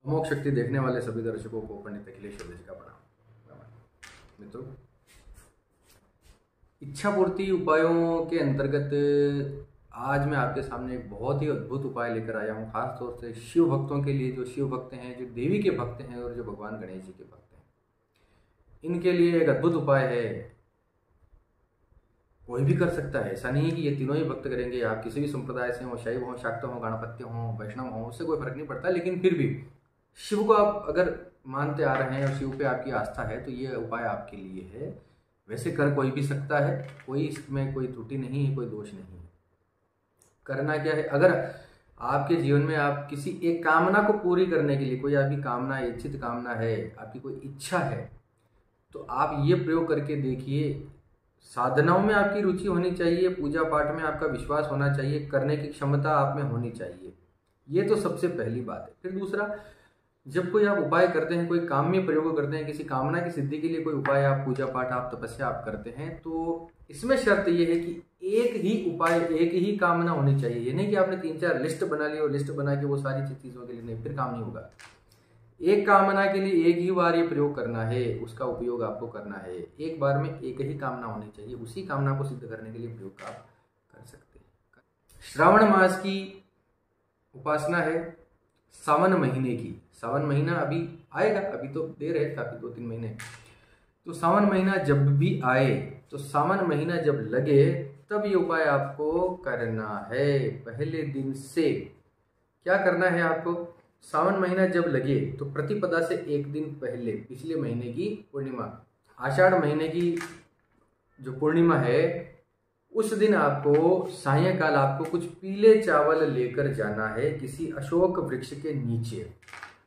अमोघ शक्ति देखने वाले सभी दर्शकों को पंडित अखिलेश चौधरी का प्रणाम। मित्रों, इच्छा पूर्ति उपायों के अंतर्गत आज मैं आपके सामने एक बहुत ही अद्भुत उपाय लेकर आया हूँ, खास तौर से शिव भक्तों के लिए, जो शिव भक्त हैं, जो देवी के भक्त हैं और जो भगवान गणेश जी के भक्त हैं। इनके लिए एक अद्भुत उपाय है, कोई भी कर सकता है। ऐसा नहीं है कि ये तीनों ही भक्त करेंगे। आप किसी भी संप्रदाय से हो, शैव हो, शाक्त हो, गणपत्य हो, वैष्णव हो, उससे कोई फर्क नहीं पड़ता। लेकिन फिर भी शिव को आप अगर मानते आ रहे हैं और शिव पे आपकी आस्था है तो ये उपाय आपके लिए है। वैसे कर कोई भी सकता है, कोई इसमें कोई त्रुटि नहीं है, कोई दोष नहीं है। करना क्या है, अगर आपके जीवन में आप किसी एक कामना को पूरी करने के लिए, कोई आपकी कामना, इच्छित कामना है, आपकी कोई इच्छा है, तो आप ये प्रयोग करके देखिए। साधनाओं में आपकी रुचि होनी चाहिए, पूजा पाठ में आपका विश्वास होना चाहिए, करने की क्षमता आप में होनी चाहिए। ये तो सबसे पहली बात है। फिर दूसरा, जब कोई आप उपाय करते हैं, कोई काम में प्रयोग करते हैं, किसी कामना की सिद्धि के लिए कोई उपाय, आप पूजा पाठ, आप तपस्या आप करते हैं, तो इसमें शर्त ये है कि एक ही उपाय, एक ही कामना होनी चाहिए। ये नहीं कि आपने 3-4 लिस्ट बना ली और लिस्ट बना के वो सारी चीज़ों के लिए, नहीं, फिर काम नहीं होगा। एक कामना के लिए एक ही बार ये प्रयोग करना है, उसका उपयोग आपको करना है। एक बार में एक ही कामना होनी चाहिए, उसी कामना को सिद्ध करने के लिए प्रयोग आप कर सकते हैं। श्रावण मास की उपासना है, सावन महीने की। सावन महीना अभी आएगा, अभी तो देर है काफी, 2-3 महीने। तो सावन महीना जब भी आए, तो सावन महीना जब लगे, तब ये उपाय आपको करना है। पहले दिन से क्या करना है आपको, सावन महीना जब लगे तो प्रतिपदा से एक दिन पहले, पिछले महीने की पूर्णिमा, आषाढ़ महीने की जो पूर्णिमा है, उस दिन आपको सायंकाल आपको कुछ पीले चावल लेकर जाना है किसी अशोक वृक्ष के नीचे।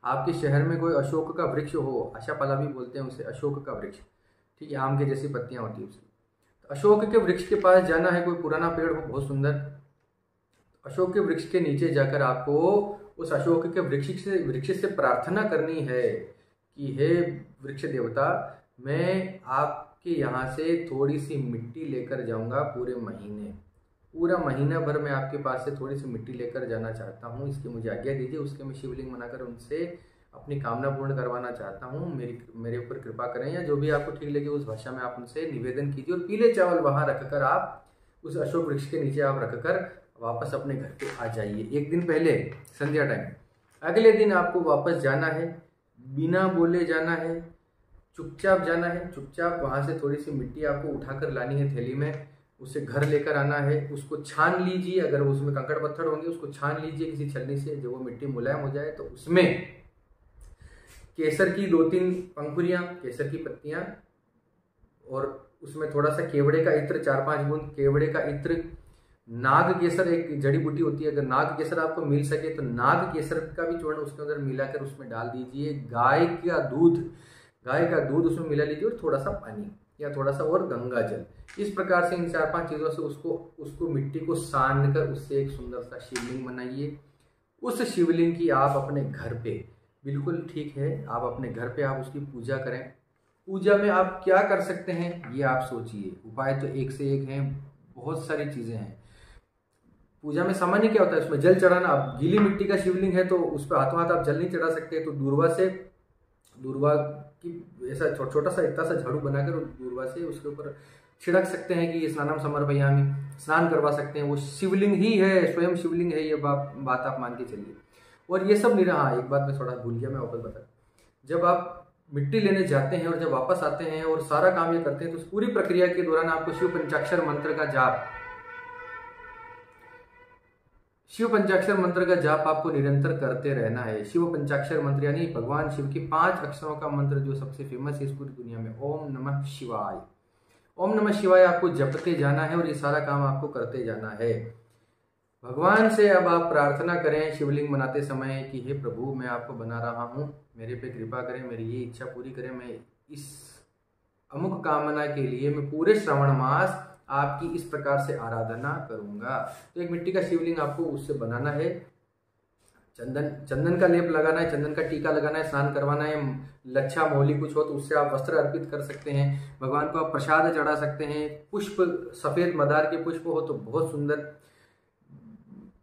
आपके शहर में कोई अशोक का वृक्ष हो, आशापाला भी बोलते हैं उसे, अशोक का वृक्ष, ठीक है, आम के जैसी पत्तियां होती है उसकी। तो अशोक के वृक्ष के पास जाना है, कोई पुराना पेड़ हो बहुत सुंदर। अशोक के वृक्ष के नीचे जाकर आपको उस अशोक के वृक्ष से प्रार्थना करनी है कि हे वृक्ष देवता, मैं आपके यहाँ से थोड़ी सी मिट्टी लेकर जाऊंगा पूरा महीना भर मैं आपके पास से थोड़ी सी मिट्टी लेकर जाना चाहता हूँ, इसकी मुझे आज्ञा दीजिए। उसके मैं शिवलिंग बनाकर उनसे अपनी कामना पूर्ण करवाना चाहता हूँ, मेरे ऊपर कृपा करें, या जो भी आपको ठीक लगे उस भाषा में आप उनसे निवेदन कीजिए। और पीले चावल वहाँ रखकर आप उस अशोक वृक्ष के नीचे आप रखकर वापस अपने घर पे आ जाइए, एक दिन पहले संध्या टाइम। अगले दिन आपको वापस जाना है, बिना बोले जाना है, चुपचाप जाना है। चुपचाप वहाँ से थोड़ी सी मिट्टी आपको उठाकर लानी है थैली में, उसे घर लेकर आना है। उसको छान लीजिए, अगर उसमें कंकड़ पत्थर होंगे उसको छान लीजिए किसी छलनी से, जब वो मिट्टी मुलायम हो जाए तो उसमें केसर की 2-3 पंखुड़ियाँ, केसर की पत्तियाँ, और उसमें थोड़ा सा केवड़े का इत्र, 4-5 बूंद केवड़े का इत्र, नाग केसर एक जड़ी बूटी होती है, अगर नाग केसर आपको मिल सके तो नाग केसर का भी चूर्ण उसके अंदर मिलाकर उसमें डाल दीजिए। गाय का दूध उसमें मिला लीजिए, और थोड़ा सा पानी या थोड़ा सा और गंगा जल। इस प्रकार से इन 4-5 चीज़ों से उसको मिट्टी को सान कर उससे एक सुंदर सा शिवलिंग बनाइए। उस शिवलिंग की आप अपने घर पे, बिल्कुल ठीक है, आप अपने घर पे आप उसकी पूजा करें। पूजा में आप क्या कर सकते हैं ये आप सोचिए। उपाय तो एक से एक हैं, बहुत सारी चीज़ें हैं। पूजा में सामान्य क्या होता है, उसमें जल चढ़ाना। अब गीली मिट्टी का शिवलिंग है तो उस पर हाथों हाथ आप जल नहीं चढ़ा सकते, तो दूर्वा की ऐसा छोटा सा इतना सा झाड़ू बनाकर दूर्वा से उसके ऊपर छिड़क सकते हैं कि ये स्नानम समर्पयामि, स्नान करवा सकते हैं। वो शिवलिंग ही है, स्वयं शिवलिंग है, ये बात आप मान के चलिए। और ये सब नहीं रहा, एक बात मैं थोड़ा भूल गया, मैं वापस बता, जब आप मिट्टी लेने जाते हैं और जब वापस आते हैं और सारा काम ये करते हैं, तो उस पूरी प्रक्रिया के दौरान आपको शिव पंचाक्षर मंत्र का जाप आपको निरंतर करते रहना है। शिव पंचाक्षर मंत्र यानी भगवान शिव की 5 अक्षरों का मंत्र जो सबसे फेमस है इस पूरी दुनिया में, ओम नमः शिवाय। ओम नमः शिवाय आपको जपते जाना है और ये सारा काम आपको करते जाना है। भगवान से अब आप प्रार्थना करें शिवलिंग बनाते समय कि हे प्रभु, मैं आपको बना रहा हूँ, मेरे पे कृपा करें, मेरी ये इच्छा पूरी करें, मैं इस अमुक कामना के लिए मैं पूरे श्रावण मास आपकी इस प्रकार से आराधना करूंगा। तो एक मिट्टी का शिवलिंग आपको उससे बनाना है, चंदन का लेप लगाना है, चंदन का टीका लगाना है, स्नान करवाना है, लच्छा मोली कुछ हो तो उससे आप वस्त्र अर्पित कर सकते हैं। भगवान को आप प्रसाद चढ़ा सकते हैं। पुष्प सफेद मदार के पुष्प हो तो बहुत सुंदर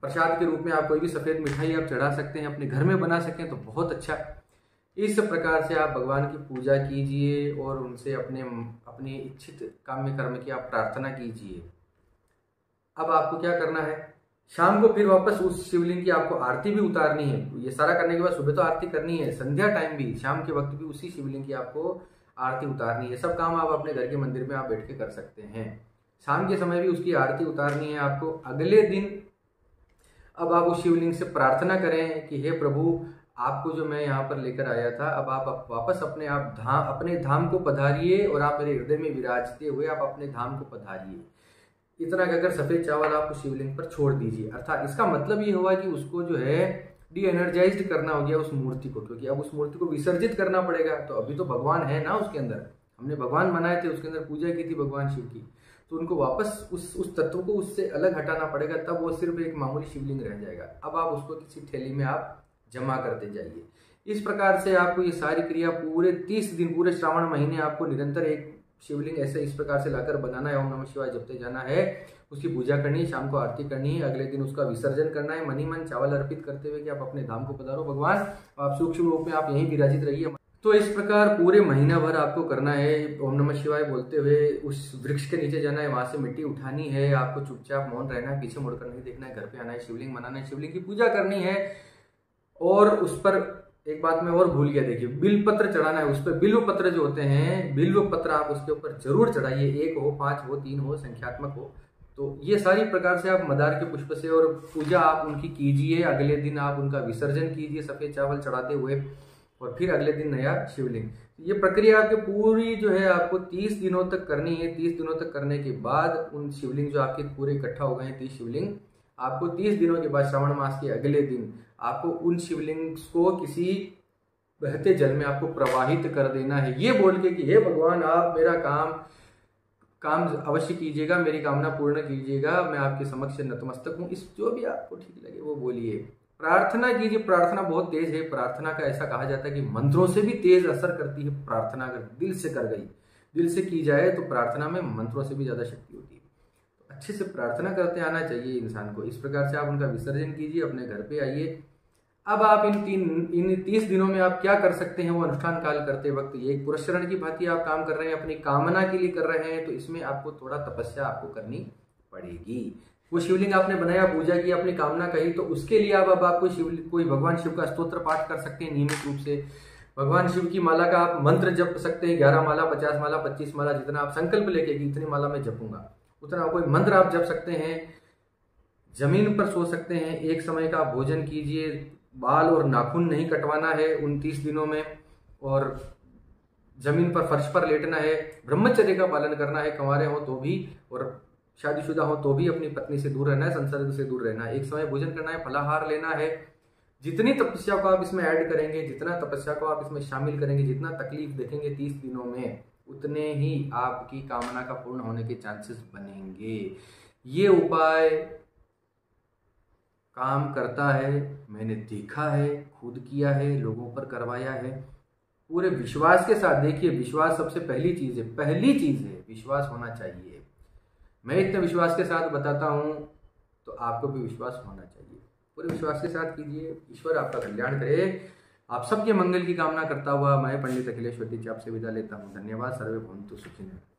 प्रसाद के रूप में आप कोई भी सफेद मिठाई आप चढ़ा सकते हैं, अपने घर में बना सकें तो बहुत अच्छा। इस प्रकार से आप भगवान की पूजा कीजिए और उनसे अपने इच्छित काम्य कर्म की आप प्रार्थना कीजिए। अब आपको क्या करना है, शाम को फिर वापस उस शिवलिंग की आपको आरती भी उतारनी है। ये सारा करने के बाद सुबह तो आरती करनी है, संध्या टाइम भी, शाम के वक्त भी उसी शिवलिंग की आपको आरती उतारनी है। सब काम आप अपने घर के मंदिर में आप बैठ के कर सकते हैं। शाम के समय भी उसकी आरती उतारनी है आपको। अगले दिन अब आप उस शिवलिंग से प्रार्थना करें कि हे प्रभु, आपको जो मैं यहाँ पर लेकर आया था, अब आप वापस अपने धाम को पधारिए और आप मेरे हृदय में विराजते हुए आप अपने धाम को पधारिए। इतना कहकर सफेद चावल आप उस शिवलिंग पर छोड़ दीजिए। अर्थात इसका मतलब ये हुआ कि उसको जो है डी एनर्जाइज्ड करना हो गया उस मूर्ति को, क्योंकि अब उस मूर्ति को विसर्जित करना पड़ेगा। तो अभी तो भगवान है ना उसके अंदर, हमने भगवान बनाए थे, उसके अंदर पूजा की थी भगवान शिव की, तो उनको वापस उस तत्व को उससे अलग हटाना पड़ेगा, तब वो सिर्फ एक मामूली शिवलिंग रह जाएगा। अब आप उसको किसी थैली में आप जमा करते जाइए। इस प्रकार से आपको ये सारी क्रिया पूरे 30 दिन, पूरे श्रावण महीने आपको निरंतर एक शिवलिंग ऐसे इस प्रकार से लाकर बनाना है। ओम नमः शिवाय जपते जाना है, उसकी पूजा करनी है, शाम को आरती करनी है, अगले दिन उसका विसर्जन करना है, मनी मन चावल अर्पित करते हुए कि आप अपने धाम को पधारो भगवान, आप सूक्ष्म रूप में आप यहीं विराजित रहिए। तो इस प्रकार पूरे महीना भर आपको करना है। ओम नमः शिवाय बोलते हुए उस वृक्ष के नीचे जाना है, वहां से मिट्टी उठानी है, आपको चुपचाप मौन रहना है, पीछे मुड़कर नहीं देखना है, घर पे आना है, शिवलिंग बनाना है, शिवलिंग की पूजा करनी है। और उस पर एक बात मैं और भूल गया, देखिए बिल्व पत्र चढ़ाना है। उस पर बिल्व पत्र जो होते हैं, बिल्व पत्र आप उसके ऊपर जरूर चढ़ाइए। 1 हो, 5 हो, 3 हो, संख्यात्मक हो। तो ये सारी प्रकार से आप मदार के पुष्प से और पूजा आप उनकी कीजिए। अगले दिन आप उनका विसर्जन कीजिए सफेद चावल चढ़ाते हुए, और फिर अगले दिन नया शिवलिंग। ये प्रक्रिया आपकी पूरी जो है आपको 30 दिनों तक करनी है। 30 दिनों तक करने के बाद उन शिवलिंग जो आपके पूरे इकट्ठा हो गए हैं 30 शिवलिंग, आपको 30 दिनों के बाद श्रावण मास के अगले दिन आपको उन शिवलिंग को किसी बहते जल में आपको प्रवाहित कर देना है, ये बोल के कि हे भगवान, आप मेरा काम अवश्य कीजिएगा, मेरी कामना पूर्ण कीजिएगा, मैं आपके समक्ष नतमस्तक हूँ। इस जो भी आपको ठीक लगे वो बोलिए, प्रार्थना कीजिए। प्रार्थना बहुत तेज है। प्रार्थना का ऐसा कहा जाता है कि मंत्रों से भी तेज असर करती है प्रार्थना। अगर दिल से कर गई, दिल से की जाए तो प्रार्थना में मंत्रों से भी ज्यादा शक्ति होती है। तो अच्छे से प्रार्थना करते आना चाहिए इंसान को। इस प्रकार से आप उनका विसर्जन कीजिए, अपने घर पे आइए। अब आप इन 30 दिनों में आप क्या कर सकते हैं, वो अनुष्ठान काल करते वक्त ये एक पुरस्करण की भांति आप काम कर रहे हैं, अपनी कामना के लिए कर रहे हैं, तो इसमें आपको थोड़ा तपस्या आपको करनी पड़ेगी। वो शिवलिंग आपने बनाया, पूजा की, अपनी कामना कही, तो उसके लिए अब आपको कोई भगवान शिव का स्तोत्र पाठ कर सकते हैं नियमित रूप से। भगवान शिव की माला का आप मंत्र जप सकते हैं। 11 माला, 50 माला, 25 माला, जितना आप संकल्प लेके कि इतनी माला मैं जपूंगा, उतना कोई मंत्र आप जप सकते हैं। जमीन पर सो सकते हैं। एक समय का भोजन कीजिए। बाल और नाखून नहीं कटवाना है उन 30 दिनों में, और जमीन पर फर्श पर लेटना है। ब्रह्मचर्य का पालन करना है, कंवारे हो तो भी और शादीशुदा हो तो भी अपनी पत्नी से दूर रहना है, संसर्ग से दूर रहना है। एक समय भोजन करना है, फलाहार लेना है। जितनी तपस्या को आप इसमें ऐड करेंगे, जितना तपस्या को आप इसमें शामिल करेंगे, जितना तकलीफ देखेंगे 30 दिनों में, उतने ही आपकी कामना का पूर्ण होने के चांसेस बनेंगे। ये उपाय काम करता है, मैंने देखा है, खुद किया है, लोगों पर करवाया है, पूरे विश्वास के साथ। देखिए, विश्वास सबसे पहली चीज है, विश्वास होना चाहिए। मैं इतने विश्वास के साथ बताता हूं तो आपको भी विश्वास होना चाहिए। पूरे विश्वास के साथ कीजिए। ईश्वर आपका कल्याण करे। आप सबके मंगल की कामना करता हुआ मैं पंडित अखिलेश वैद्य आपसे विदा लेता हूँ। धन्यवाद। सर्वे भवन्तु सुखिनः।